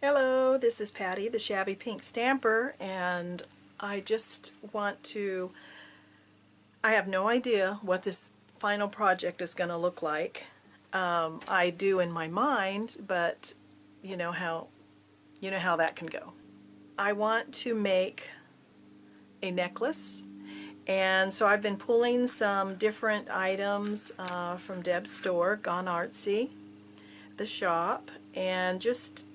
Hello, this is Patty, the Shabby Pink Stamper, and I just want to, I have no idea what this final project is going to look like. I do in my mind, but you know how that can go. I want to make a necklace, and so I've been pulling some different items from Deb's store, Gone Artsy, the shop, and just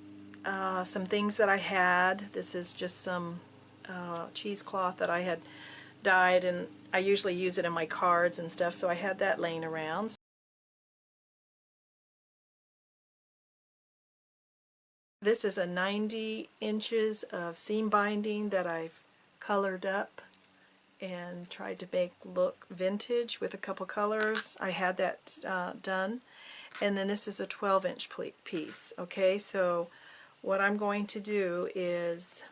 some things that I had. This is just some cheesecloth that I had dyed, and I usually use it in my cards and stuff, so I had that laying around. This is a 90 inches of seam binding that I've colored up and tried to make look vintage with a couple colors. I had that done. And then this is a 12-inch piece. Okay, so what I'm going to do is,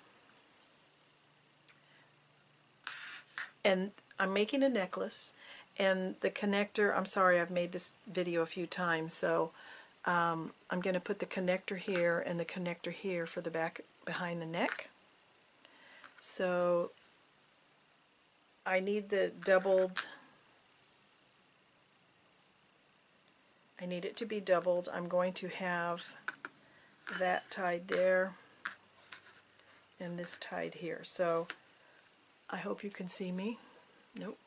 and I'm making a necklace, and the connector, I'm sorry, I've made this video a few times, so I'm going to put the connector here and the connector here for the back behind the neck. So I need the doubled, I need it to be doubled. I'm going to have that tied there and this tied here. So I hope you can see me. Nope.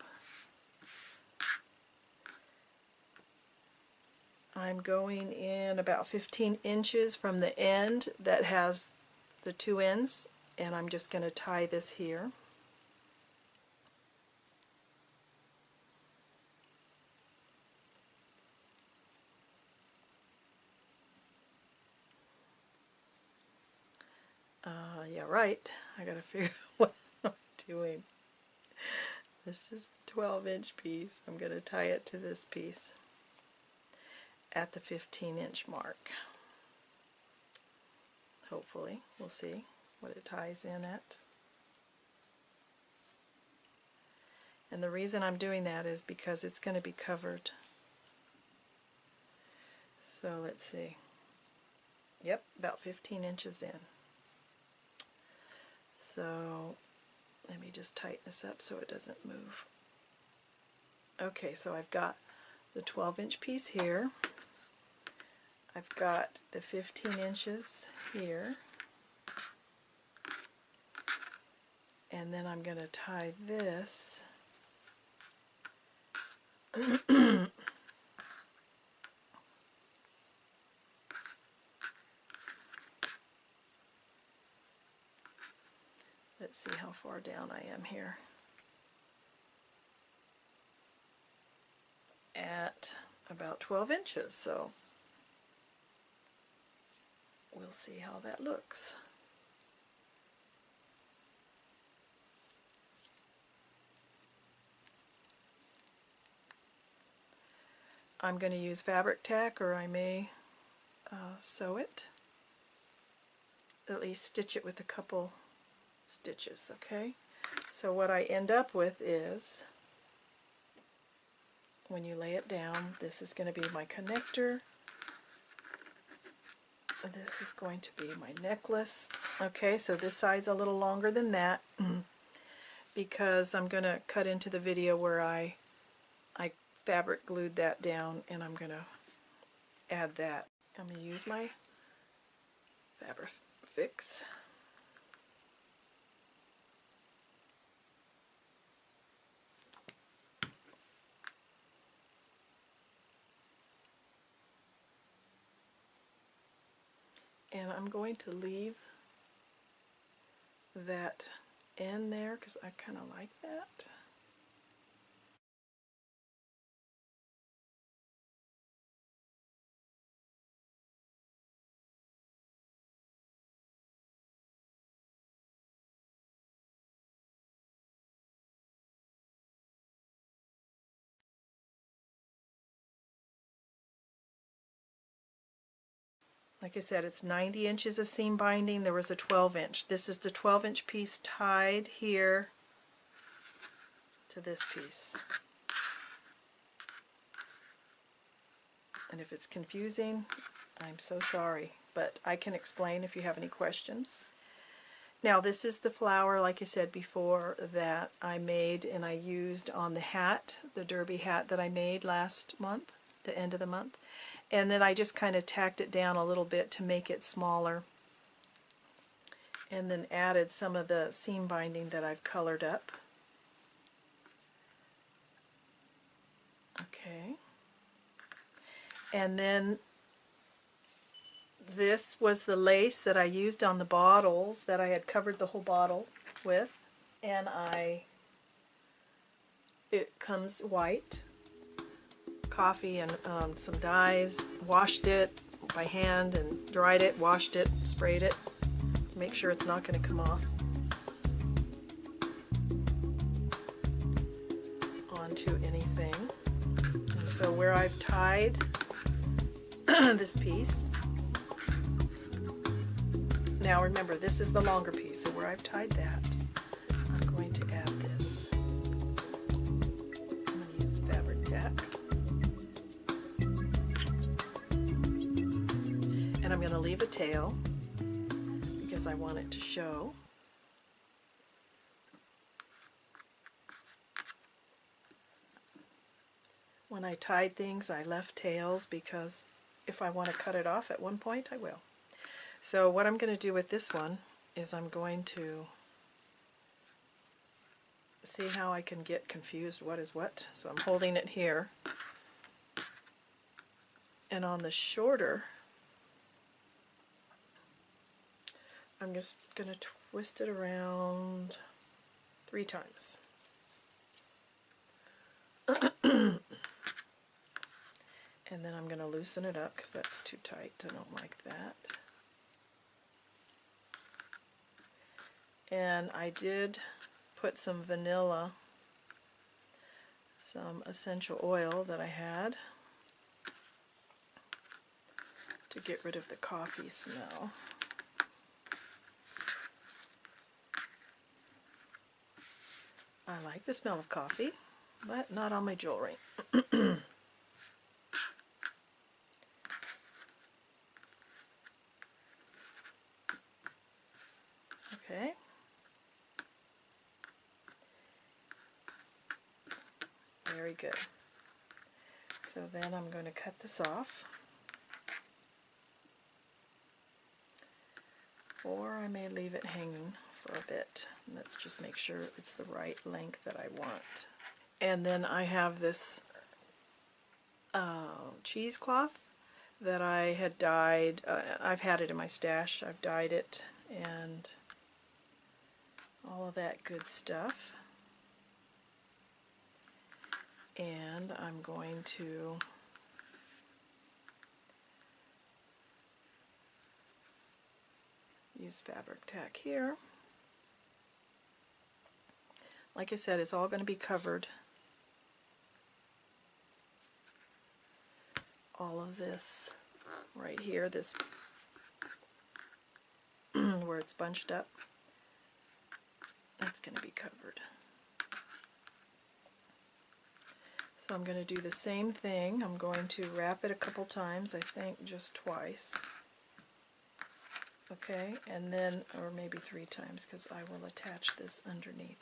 I'm going in about 15 inches from the end that has the two ends, and I'm just going to tie this here. Yeah, right. I gotta figure out what I'm doing. This is the 12-inch piece. I'm going to tie it to this piece at the 15-inch mark. Hopefully. We'll see what it ties in at. And the reason I'm doing that is because it's going to be covered. So let's see. Yep, about 15 inches in. So let me just tighten this up so it doesn't move. Okay, so I've got the 12-inch piece here. I've got the 15 inches here. And then I'm going to tie this let's see how far down I am here. At about 12 inches, so we'll see how that looks. I'm going to use fabric tack, or I may sew it, at least stitch it with a couple stitches. Okay, so what I end up with is, when you lay it down, this is going to be my connector, this is going to be my necklace. Okay, so this side's a little longer than that because I'm going to cut into the video where I fabric glued that down, and I'm going to add that. I'm going to use my fabric fix. And I'm going to leave that end there because I kind of like that. Like I said, it's 90 inches of seam binding. There was a 12-inch. This is the 12-inch piece tied here to this piece. And if it's confusing, I'm so sorry. but I can explain if you have any questions. Now this is the flower, like I said before, that I made and I used on the hat, the derby hat that I made last month, the end of the month. And then I just kind of tacked it down a little bit to make it smaller. And then added some of the seam binding that I've colored up. Okay. And then this was the lace that I used on the bottles that I had covered the whole bottle with. And it comes white, coffee and some dyes. Washed it by hand and dried it, washed it, sprayed it. Make sure it's not going to come off onto anything. And so where I've tied this piece, now remember this is the longer piece, so where I've tied that, I'm going to add this. I'm going to use the fabric tack. And I'm going to leave a tail because I want it to show. When I tied things, I left tails because if I want to cut it off at one point, I will. So what I'm going to do with this one is I'm going to see how I can get confused what is what. So I'm holding it here. And on the shorter, I'm just going to twist it around 3 times. And then I'm going to loosen it up because that's too tight. I don't like that. And I did put some vanilla, some essential oil that I had to get rid of the coffee smell. I like the smell of coffee, but not on my jewelry. Okay. Very good. So then I'm going to cut this off. Or I may leave it hanging for a bit. Let's just make sure it's the right length that I want. And then I have this cheesecloth that I had dyed. I've had it in my stash. I've dyed it and all of that good stuff. And I'm going to use fabric tack here. Like I said, it's all going to be covered. All of this right here, this where it's bunched up, that's going to be covered. So I'm going to do the same thing. I'm going to wrap it a couple times, I think just twice. Okay, and then, or maybe 3 times because I will attach this underneath.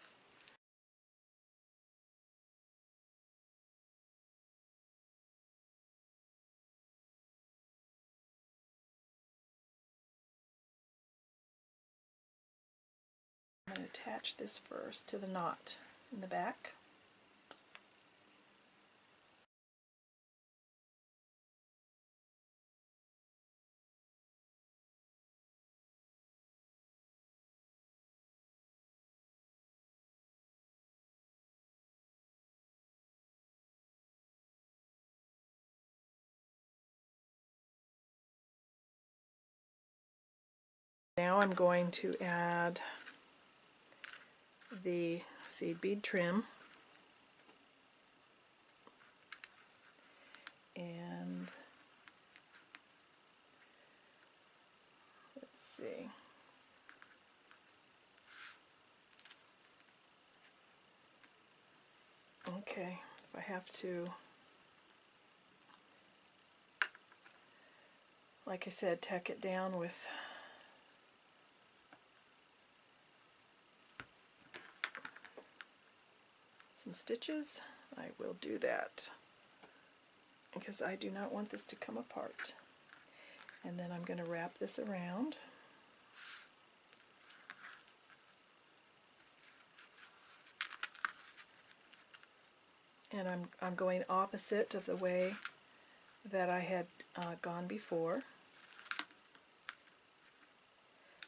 I'm going to attach this first to the knot in the back. Now I'm going to add the seed bead trim, and let's see, okay, if I have to, like I said, tack it down with some stitches. I will do that because I do not want this to come apart. And then I'm going to wrap this around. And I'm going opposite of the way that I had gone before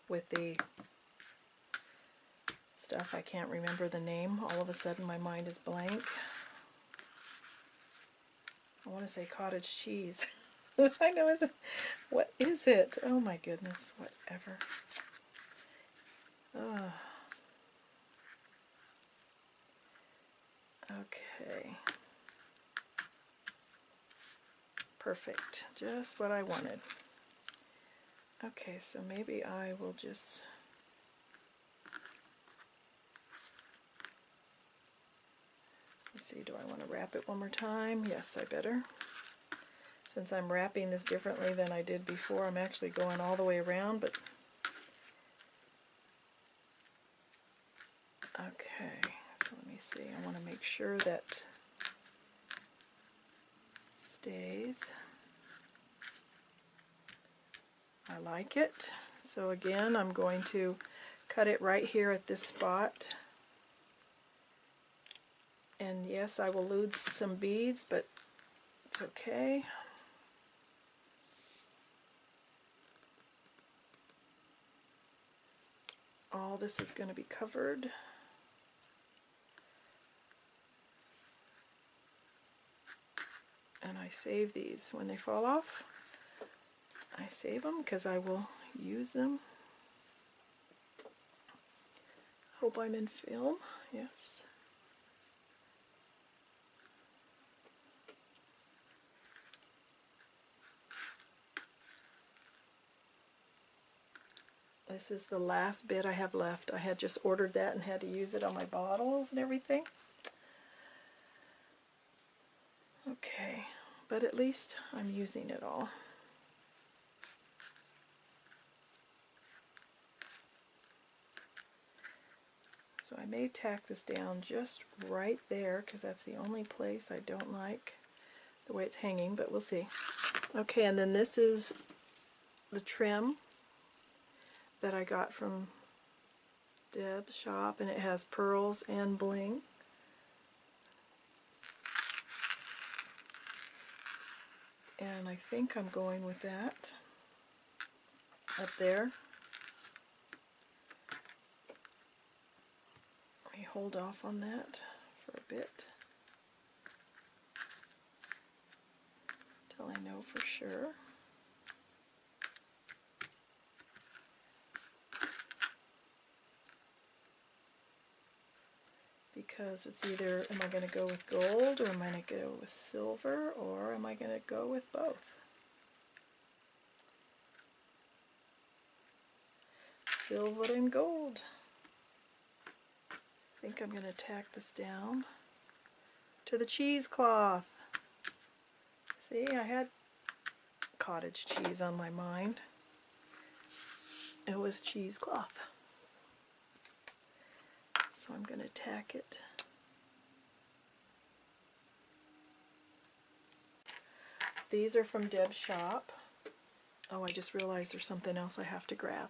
with the stuff. I can't remember the name. All of a sudden my mind is blank. I want to say cottage cheese. I know it's, what is it? Oh my goodness, whatever. Okay. Perfect. Just what I wanted. Okay, so maybe I will just let's see, do I want to wrap it one more time? Yes, I better. Since I'm wrapping this differently than I did before, I'm actually going all the way around, but okay, so let me see. I want to make sure that stays. I like it. So again, I'm going to cut it right here at this spot. And yes, I will lose some beads, but it's okay. All this is going to be covered. And I save these when they fall off. I save them because I will use them. Hope I'm in film. Yes. This is the last bit I have left. I had just ordered that and had to use it on my bottles and everything. Okay, but at least I'm using it all. So I may tack this down just right there because that's the only place I don't like the way it's hanging, but we'll see. Okay, and then this is the trim that I got from Deb's shop, and it has pearls and bling. And I think I'm going with that up there. Let me hold off on that for a bit till I know for sure. Because it's either, am I going to go with gold, or am I going to go with silver, or am I going to go with both? Silver and gold. I think I'm going to tack this down to the cheesecloth. See, I had cottage cheese on my mind. It was cheesecloth. So I'm going to tack it. These are from Deb's shop. Oh, I just realized there's something else I have to grab.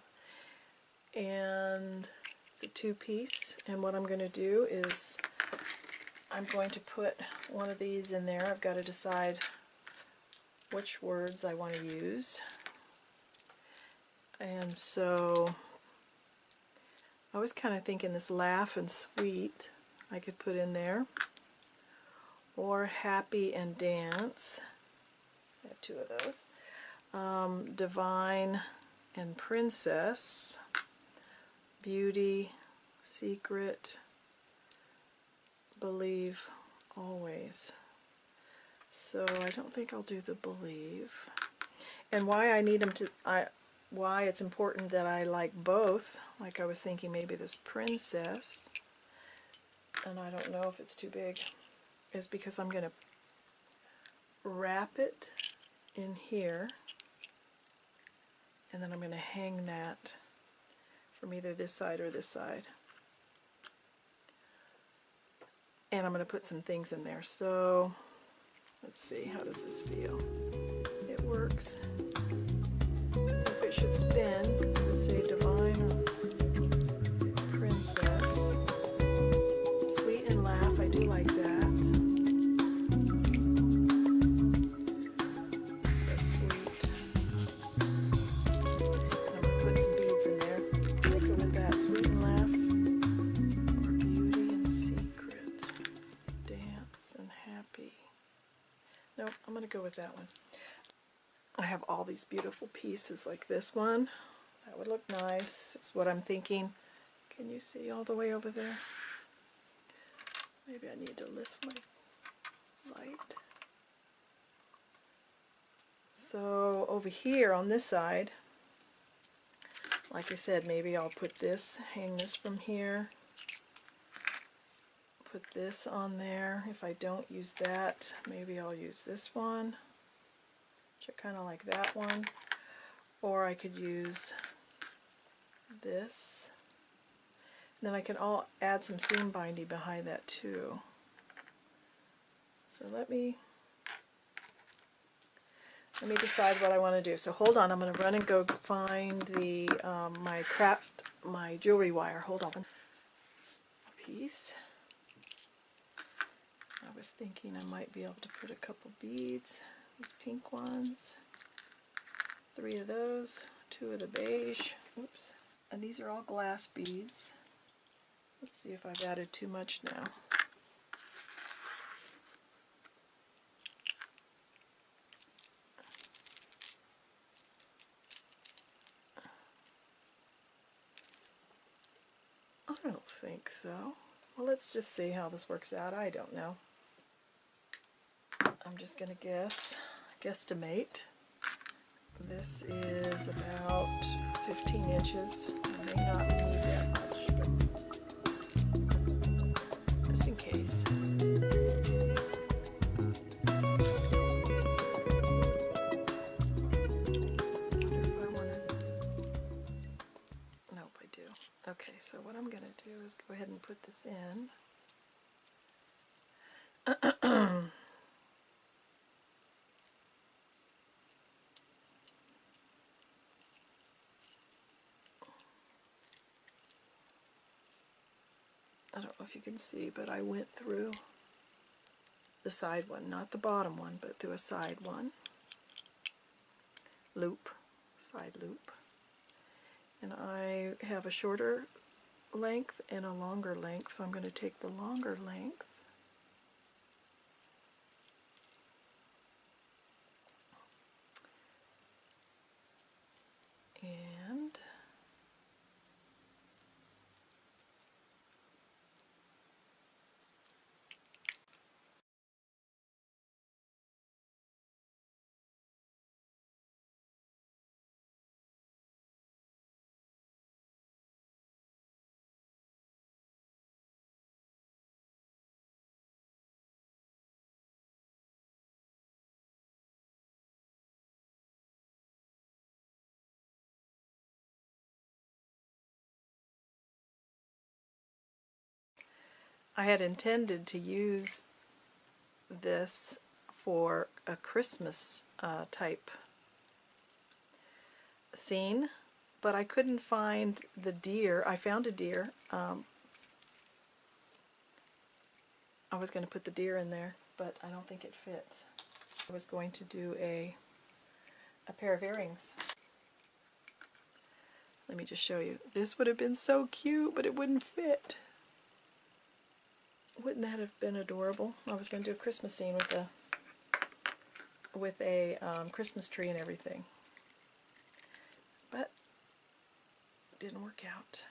And it's a two-piece, and what I'm going to do is I'm going to put one of these in there. I've got to decide which words I want to use. And so I was kind of thinking this laugh and sweet I could put in there, or happy and dance. I have two of those. Divine and princess, beauty, secret, believe always. So I don't think I'll do the believe. And why I need them to, why it's important that I like both, like I was thinking maybe this princess, and I don't know if it's too big, is because I'm going to wrap it in here and then I'm going to hang that from either this side or this side. And I'm going to put some things in there. So let's see, how does this feel? It works. So if it should spin, let's say divine or princess. Sweet and laugh, I do like that. So sweet. I'm going to put some beads in there. I'll go with that. Sweet and laugh. Or beauty and secret. Dance and happy. Nope, I'm going to go with that one. I have all these beautiful pieces like this one. That would look nice. It's what I'm thinking. Can you see all the way over there? Maybe I need to lift my light. So over here on this side, like I said, maybe I'll put this, hang this from here. Put this on there. If I don't use that, maybe I'll use this one. Which I kind of like that one. Or I could use this. And then I can add some seam binding behind that too. So let me decide what I want to do. So hold on, I'm going to run and go find the my jewelry wire. Hold on. A piece. I was thinking I might be able to put a couple beads. These pink ones. 3 of those. 2 of the beige. Oops. And these are all glass beads. Let's see if I've added too much now. I don't think so. Well, let's just see how this works out. I don't know. I'm just going to guesstimate. This is about 15 inches. I may not need that much, but just in case. Nope, I do. Okay, so what I'm going to do is go ahead and put this in. I don't know if you can see, but I went through the side one, not the bottom one, but through a side one. Loop, side loop. And I have a shorter length and a longer length, so I'm going to take the longer length and I had intended to use this for a Christmas type scene, but I couldn't find the deer. I found a deer. I was going to put the deer in there, but I don't think it fits. I was going to do a pair of earrings. Let me just show you. This would have been so cute, but it wouldn't fit. Wouldn't that have been adorable? I was going to do a Christmas scene with a Christmas tree and everything, but it didn't work out.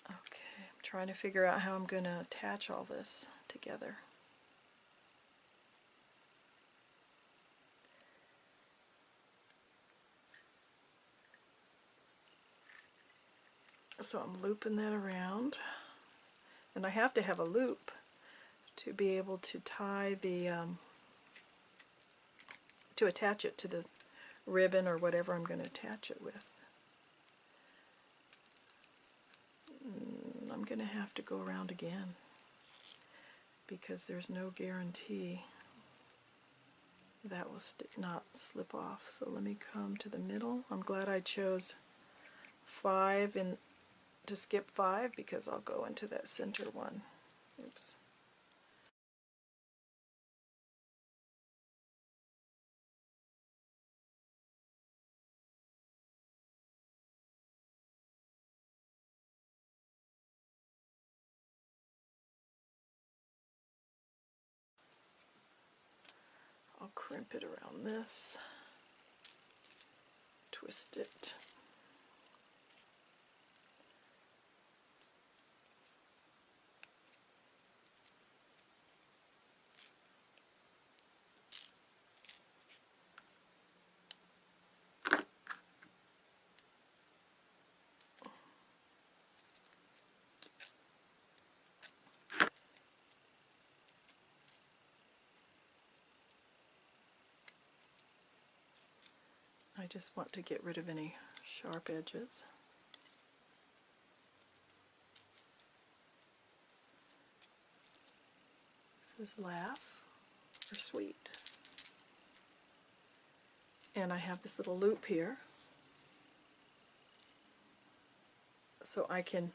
Okay, I'm trying to figure out how I'm going to attach all this together. So I'm looping that around, and I have to have a loop to be able to tie the to attach it to the ribbon or whatever I'm going to attach it with. I'm going to have to go around again because there's no guarantee that will not slip off. So let me come to the middle. I'm glad I chose 5 to skip 5 because I'll go into that center one. Oops. I'll crimp it around this, twist it. I just want to get rid of any sharp edges. This is laugh or sweet. And I have this little loop here, so I can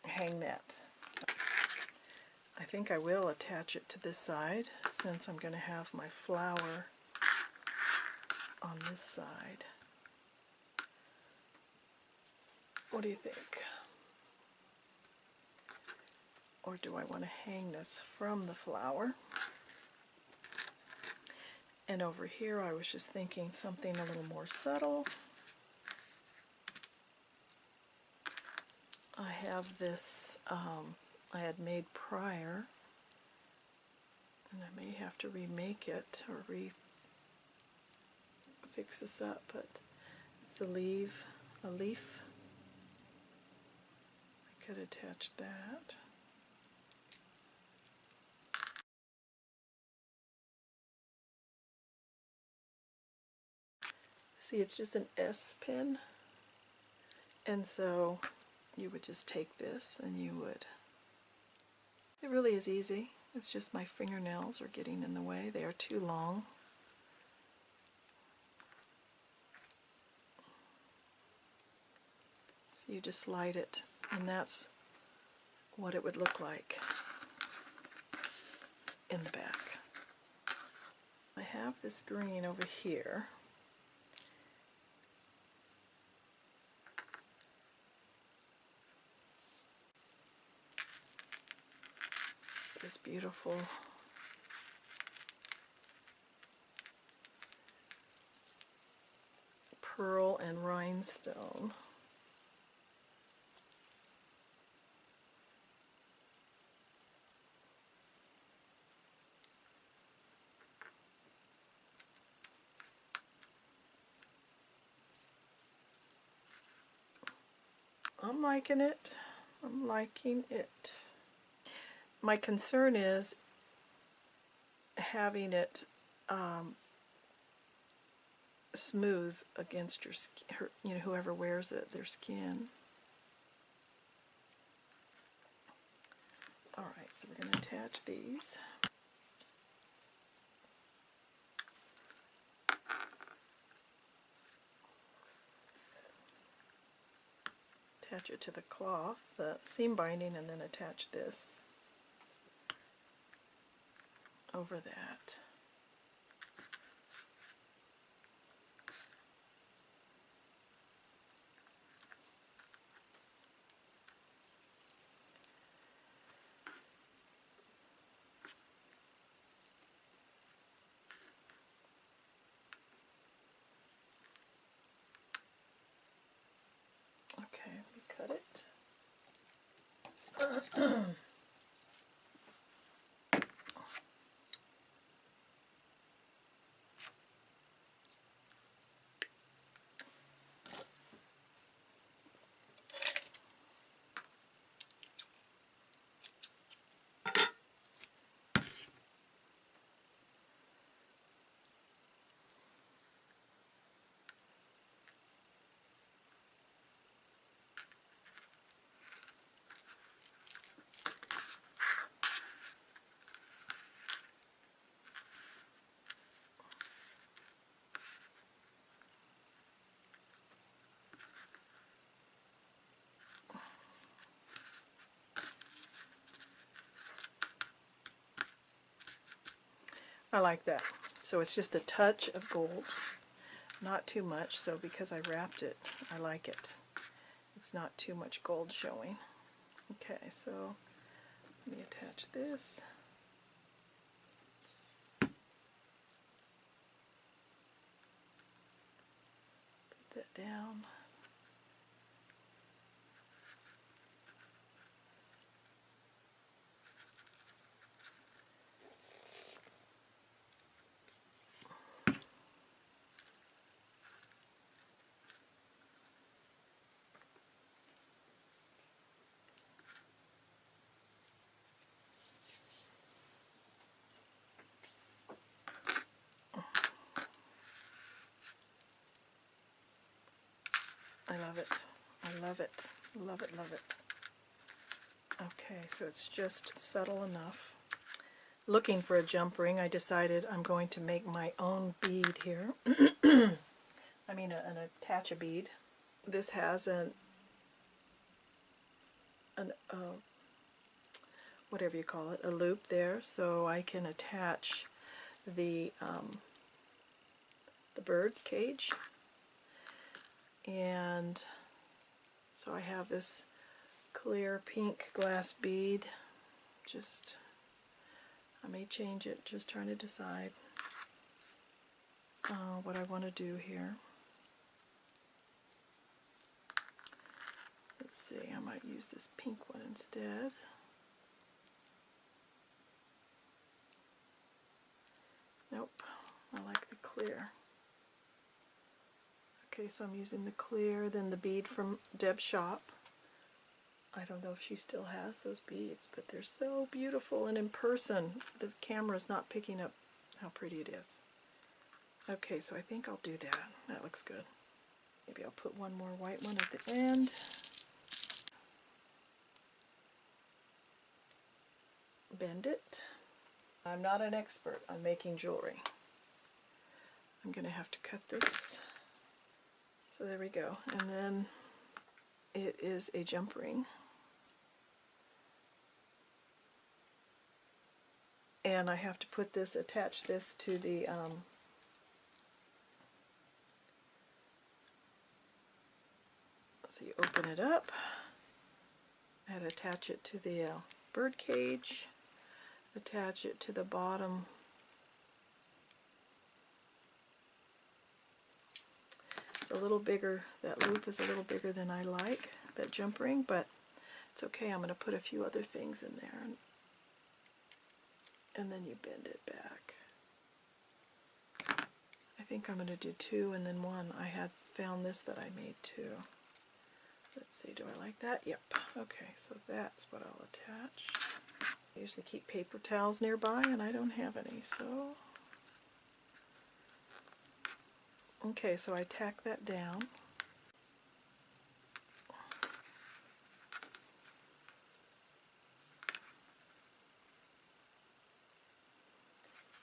hang that. I think I will attach it to this side since I'm going to have my flower on this side. What do you think? Or do I want to hang this from the flower? And over here I was just thinking something a little more subtle. I have this I had made prior, and I may have to remake it or fix this up, but it's a leaf. I could attach that. See, it's just an S pin, and so you would just take this and you would, it really is easy. It's just my fingernails are getting in the way. They are too long. So you just slide it, and that's what it would look like in the back. I have this green over here. This beautiful pearl and rhinestone. I'm liking it. I'm liking it. My concern is having it smooth against your skin, you know, whoever wears it, their skin. Alright, so we're going to attach these. Attach it to the cloth, the seam binding, and then attach this over that. Okay, we cut it. I like that. So it's just a touch of gold, not too much, so because I wrapped it, I like it. It's not too much gold showing. Okay, so let me attach this. Put that down. I love it. I love it. Love it, love it. Okay, so it's just subtle enough. Looking for a jump ring, I decided I'm going to make my own bead here. I mean an attach a bead. This has whatever you call it, a loop there, so I can attach the bird cage. And so I have this clear pink glass bead. Just, I may change it, just trying to decide what I want to do here. Let's see, I might use this pink one instead. Nope, I like the clear. Okay, so I'm using the clear, then the bead from Deb's shop. I don't know if she still has those beads, but they're so beautiful, and in person the camera's not picking up how pretty it is. Okay, so I think I'll do that. That looks good. Maybe I'll put one more white one at the end. Bend it. I'm not an expert on making jewelry. I'm going to have to cut this. So there we go. And then it is a jump ring. And I have to put this, attach this to the so you open it up and attach it to the bird cage, attach it to the bottom. It's a little bigger, that loop is a little bigger than I like, that jump ring, but it's okay. I'm going to put a few other things in there, and then you bend it back. I think I'm going to do two and then one. I had found this that I made too. Let's see, do I like that? Yep. Okay, so that's what I'll attach. I usually keep paper towels nearby, and I don't have any, so... Okay, so I tack that down.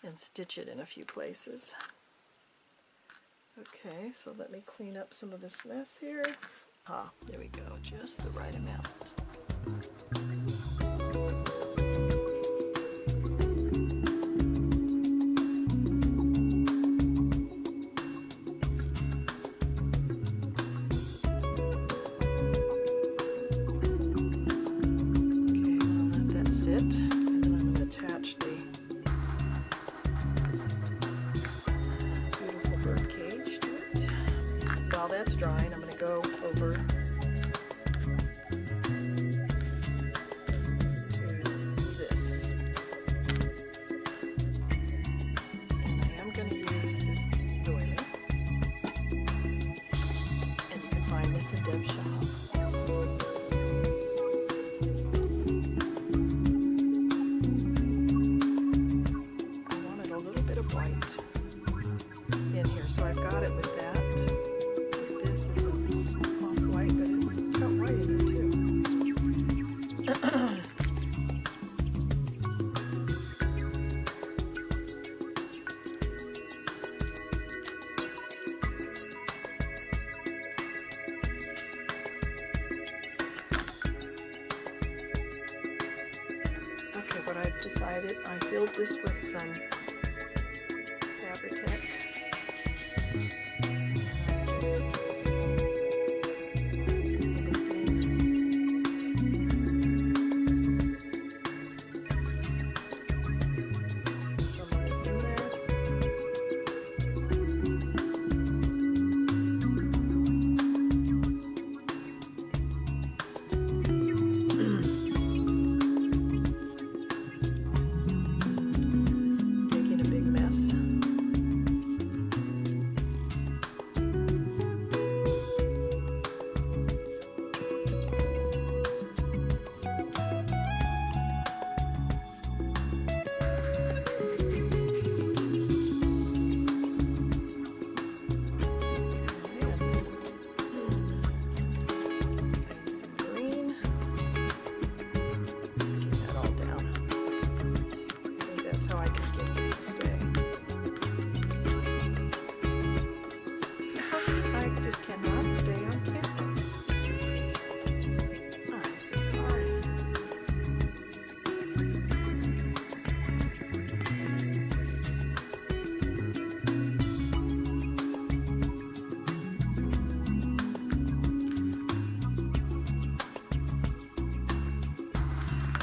And stitch it in a few places. Okay, so let me clean up some of this mess here. Ah, there we go, just the right amount. Decided I filled this with some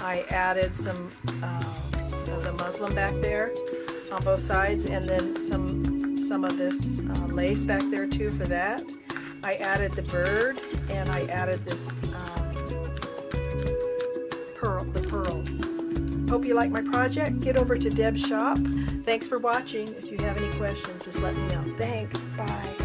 I added some of the muslin back there on both sides, and then some of this lace back there too for that. I added the bird, and I added this the pearls. Hope you like my project. Get over to Deb's shop. Thanks for watching. If you have any questions, just let me know. Thanks. Bye.